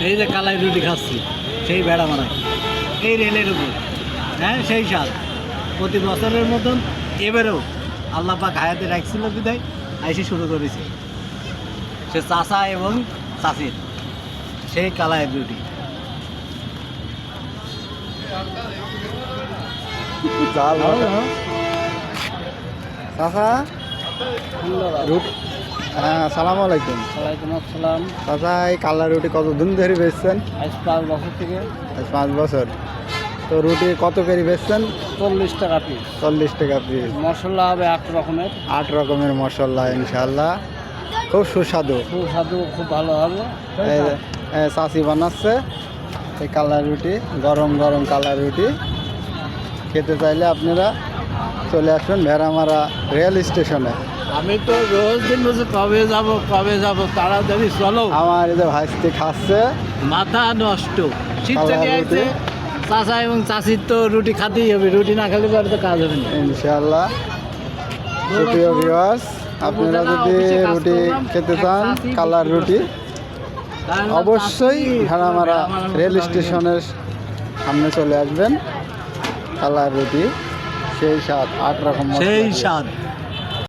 এই যে কালাই রুটি খাচ্ছি সেই বেড়া মারায় এই রেলের উপর, হ্যাঁ সেই স্বাদ প্রতি বছরের মতন এবারেও আল্লাহ পাক হায়াতে রাখছিল বিদায় আইসি শুরু করেছে সে চাষা এবং চাষির সেই কালাই রুটি। চাচা হ্যাঁ আসসালামু আলাইকুম। ওয়ালাইকুম আসসালাম। চাচা এই কালা রুটি কতদিন ধরে বেচছেন? আজ 5 বছর থেকে। আজ 5 বছর। তো রুটি কত করে বেচছেন? 40 টাকা পিস। 40 টাকা পিস। মশলা হবে 8 রকমের। 8 রকমের মশলা ইনশাআল্লাহ, খুব সুস্বাদু। সুস্বাদু খুব ভালো হবে। চাচি বানাচ্ছে এই কালা রুটি, গরম গরম কালা রুটি খেতে চাইলে আপনারা চলে আসুন ভেড়ামারা রেল স্টেশনে। আমি তো রোজ দিন বসে কবে যাব তাড়াতাড়ি চলো। আমার এই যে ভাইস্তি খাচ্ছে মাথা নষ্ট। শীত কালা চলে রুটি। আসছে, চাচা এবং চাষির তো রুটি খাতেই হবে, রুটি না খেলে পরে তো কাজ হবে না। ইনশাআল্লাহ। প্রিয় ভিউয়ার্স, আপনারা যদি রুটি খেতে চান কালার রুটি অবশ্যই ভেড়ামারা রেল স্টেশনের সামনে চলে আসবেন। কালার রুটি সেই স্বাদ, 8 রকম মশলা সেই দিয়ে। স্বাদ।